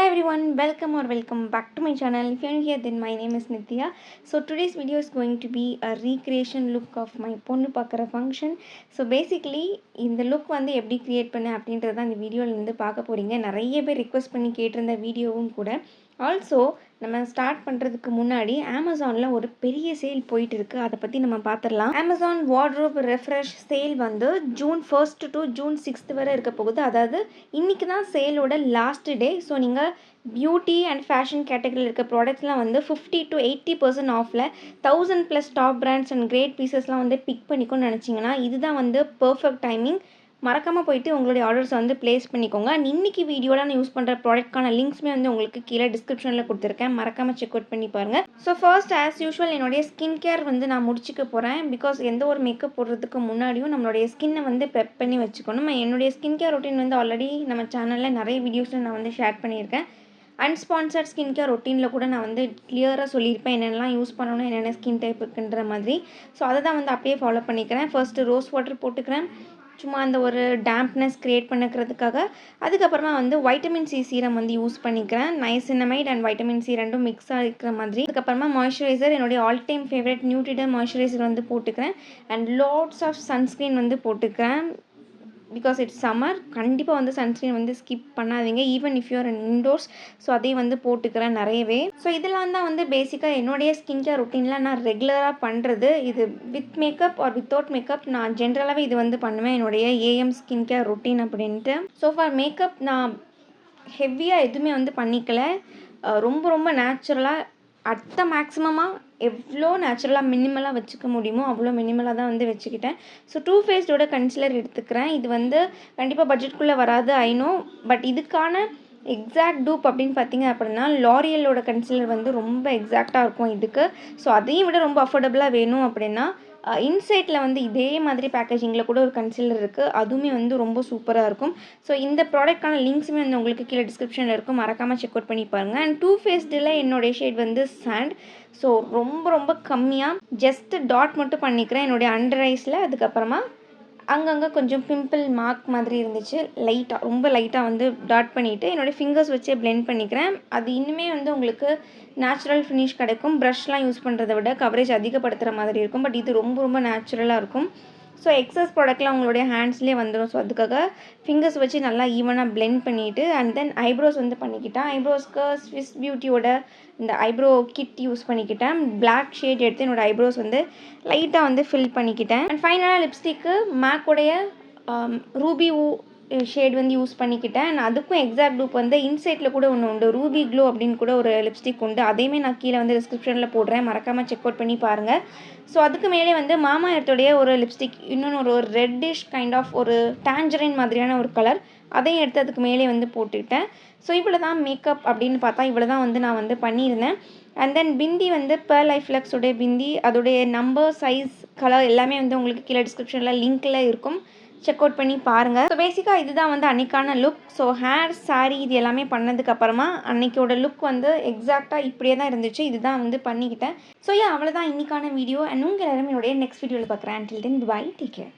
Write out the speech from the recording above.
everyone, welcome back to my channel. If you're new here, then my name is Nithya. So today's video is going to be a recreation look of my பொண்ணு பார்க்குற function. So basically இந்த look வந்து எப்படி create பண்ண அப்படின்றத இந்த வீடியோவில் இருந்து பார்க்க போகிறீங்க. நிறைய பேர் ரிக்வெஸ்ட் பண்ணி கேட்டிருந்த வீடியோவும் கூட. ஆல்சோ நம்ம ஸ்டார்ட் பண்ணுறதுக்கு முன்னாடி அமேசானில் ஒரு பெரிய சேல் போயிட்டு இருக்குது, அதை பற்றி நம்ம பார்த்துடலாம். அமேசான் வார்ட்ரோப் ரெஃப்ரெஷ் சேல் வந்து June 1st to June 6th வரை இருக்க போகுது. அதாவது இன்றைக்கி தான் சேலோட லாஸ்ட் டே. ஸோ நீங்கள் பியூட்டி அண்ட் ஃபேஷன் கேட்டகரியில் இருக்க ப்ராடக்ட்ஸ்லாம் வந்து 50 to 80% ஆஃபில் 1000+ டாப் பிராண்ட்ஸ் அண்ட் கிரேட் பீசஸ்லாம் வந்து பிக் பண்ணிக்கோன்னு நினச்சிங்கன்னா இதுதான் வந்து பர்ஃபெக்ட் டைமிங். மறக்காமல் போயிட்டு உங்களுடைய ஆர்டர்ஸை வந்து ப்ளேஸ் பண்ணிக்கோங்க. இன்றைக்கி வீடியோவில் நான் யூஸ் பண்ணுற ப்ராடக்ட்கான லிங்க்ஸுமே வந்து உங்களுக்கு கீழே டிஸ்கிரிப்ஷனில் கொடுத்துருக்கேன், மறக்காமல் செக் அவுட் பண்ணி பாருங்கள். ஸோ ஃபர்ஸ்ட் ஆஸ் யூஷுவல் என்னுடைய ஸ்கின் கேர் வந்து நான் முடிச்சுக்க போகிறேன். பிகாஸ் எந்த ஒரு மேக்கப் போடுறதுக்கு முன்னாடியும் நம்மளுடைய ஸ்கின்னை வந்து ப்ரெப் பண்ணி வச்சுக்கணும். என்னுடைய ஸ்கின் கேர் ரொட்டீன் வந்து ஆல்ரெடி நம்ம சேனலில் நிறைய வீடியோஸில் நான் வந்து ஷேர் பண்ணியிருக்கேன். அன்ஸ்பான்சர்ட் ஸ்கின் கேர் ரொட்டீனில் கூட நான் வந்து கிளியராக சொல்லியிருப்பேன் என்னென்னலாம் யூஸ் பண்ணணும், என்னென்ன ஸ்கின் டைப் இருக்குன்ற மாதிரி. ஸோ அதை தான் வந்து அப்படியே ஃபாலோ பண்ணிக்கிறேன். ஃபர்ஸ்ட்டு ரோஸ் வாட்டர் போட்டுக்கிறேன், சும்மா அந்த ஒரு டேம்ப்னஸ் க்ரியேட் பண்ணிக்கிறதுக்காக. அதுக்கப்புறமா வந்து வைட்டமின் சி சீரம் வந்து யூஸ் பண்ணிக்கிறேன். நைசினமைட் அண்ட் வைட்டமின் சி ரெண்டும் மிக்ஸ் ஆகிக்கிற மாதிரி. அதுக்கப்புறமா மாய்ஸ்சரைசர், என்னுடைய ஆல் டைம் ஃபேவரட் நியூட்ரிடர் மாய்ஸ்சரைசர் வந்து போட்டுக்கிறேன். அண்ட் லாட்ஸ் ஆஃப் சன்ஸ்க்ரீன் வந்து போட்டுக்கிறேன். பிகாஸ் இட்ஸ் சம்மர், கண்டிப்பாக வந்து சன்ஸ்க்ரீன் வந்து ஸ்கிப் பண்ணாதீங்க, even if you're indoors. So அதையும் வந்து போட்டுக்கிறேன் நிறையவே. ஸோ இதெல்லாம் தான் வந்து பேசிக்காக என்னுடைய ஸ்கின் கேர் ரொட்டீனில் நான் ரெகுலராக பண்ணுறது. இது with makeup or without makeup நான் ஜென்ரலாகவே இது வந்து பண்ணுவேன், என்னுடைய ஏஎம் ஸ்கின் கேர் ரொட்டீன் அப்படின்ட்டு. ஸோ ஃபார் மேக்கப் நான் ஹெவியாக எதுவுமே வந்து பண்ணிக்கல, ரொம்ப நேச்சுரலாக அட் மேக்ஸிமமாக எவ்வளோ நேச்சுரலாக மினிமலாக வச்சுக்க முடியுமோ அவ்வளோ மினிமலாக தான் வந்து வச்சுக்கிட்டேன். ஸோ டூ ஃபேஸ்டோட கன்சிலர் எடுத்துக்கிறேன். இது வந்து கண்டிப்பாக பட்ஜெட்குள்ளே வராது, ஐ நோ. பட் இதுக்கான எக்ஸாக்ட் டூப் அப்படின்னு பார்த்தீங்க அப்படின்னா லாரியலோட கன்சிலர் வந்து ரொம்ப எக்ஸாக்டாக இருக்கும் இதுக்கு. ஸோ அதையும் விட ரொம்ப அஃபோர்டபுளாக வேணும் அப்படின்னா இன்சைட்டில் வந்து இதே மாதிரி பேக்கேஜிங்கில் கூட ஒரு கன்சிலர் இருக்குது, அதுவுமே வந்து ரொம்ப சூப்பராக இருக்கும். ஸோ இந்த ப்ராடக்டான லிங்க்ஸுமே வந்து உங்களுக்கு கீழே டிஸ்கிரிப்ஷனில் இருக்கும், மறக்காமல் செக் அவுட் பண்ணி பாருங்கள். அண்ட் டூ ஃபேஸ்டில் என்னுடைய ஷேட் வந்து சாண்ட். ஸோ ரொம்ப கம்மியாக ஜஸ்ட் டாட் மட்டும் பண்ணிக்கிறேன் என்னுடைய அண்டர் ஐஸில். அதுக்கப்புறமா அங்கங்கே கொஞ்சம் பிம்பிள் மார்க் மாதிரி இருந்துச்சு, ரொம்ப லைட்டாக வந்து டாட் பண்ணிவிட்டு என்னோடய ஃபிங்கர்ஸ் வச்சே பிளெண்ட் பண்ணிக்கிறேன். அது இன்னுமே வந்து உங்களுக்கு நேச்சுரல் ஃபினிஷ் கிடைக்கும். ப்ரஷ்லாம் யூஸ் பண்ணுறதை விட கவரேஜ் அதிகப்படுத்துகிற மாதிரி இருக்கும், பட் இது ரொம்ப நேச்சுரலாக இருக்கும். ஸோ எக்ஸஸ் ப்ராடக்ட்லாம் உங்களுடைய ஹேண்ட்ஸ்லேயே வந்துடும். ஸோ அதுக்காக ஃபிங்கர்ஸ் வச்சு நல்லா ஈவனாக பிளெண்ட் பண்ணிவிட்டு அண்ட் தென் ஐப்ரோஸ் வந்து பண்ணிக்கிட்டேன். ஐப்ரோஸ்க்கு ஸ்விஸ் பியூட்டியோட இந்த ஐப்ரோ கிட் யூஸ் பண்ணிக்கிட்டேன். பிளாக் ஷேட் எடுத்து என்னோடய ஐப்ரோஸ் வந்து லைட்டாக வந்து ஃபில் பண்ணிக்கிட்டேன். அண்ட் ஃபைனலாக லிப்ஸ்டிக்கு மேக்கோடைய ரூபி ஷேட் வந்து யூஸ் பண்ணிக்கிட்டேன். அண்ட் அதுக்கும் எக்ஸாக்ட் டூப் வந்து இன்சைட்டில் கூட ஒன்று உண்டு, ரூபி க்ளோ அப்படின்னு கூட ஒரு லிப்ஸ்டிக் உண்டு, அதையுமே நான் கீழே வந்து டிஸ்கிரிப்ஷனில் போடுறேன், மறக்காமல் செக் அவுட் பண்ணி பாருங்கள். ஸோ அதுக்கு மேலே வந்து மாமா எர்த்தோடைய ஒரு லிப்ஸ்டிக், இன்னொன்று ஒரு ரெட்டிஷ் கைண்ட் ஆஃப் ஒரு டாஞ்சரின் மாதிரியான ஒரு கலர், அதையும் எடுத்து அதுக்கு மேலே வந்து போட்டுக்கிட்டேன். ஸோ இவ்வளோ தான் மேக்கப் அப்படின்னு பார்த்தா இவ்வளோ தான் வந்து நான் வந்து பண்ணியிருந்தேன். அண்ட் தென் பிந்தி வந்து பெர்ல் ஐஃப்ளெக்ஸோடைய பிந்தி, அதோடைய நம்பர், சைஸ், கலர் எல்லாமே வந்து உங்களுக்கு கீழே டிஸ்கிரிப்ஷனில் லிங்க்கில் இருக்கும், செக் அவுட் பண்ணி பாருங்கள். ஸோ பேசிக்காக இதுதான் வந்து அன்றைக்கான லுக். ஸோ ஹேர், சாரீ இது எல்லாமே பண்ணதுக்கப்புறமா அன்றைக்கோட லுக் வந்து எக்ஸாக்டாக இப்படியே தான் இருந்துச்சு, இதுதான் வந்து பண்ணிக்கிட்டேன். ஸோ அவ்வளோதான் இன்றைக்கான வீடியோ. அண்ட் உங்கள் எல்லாருமே என்னுடைய நெக்ஸ்ட் வீடியோவில் பார்க்குறேன். Until then bye, take care.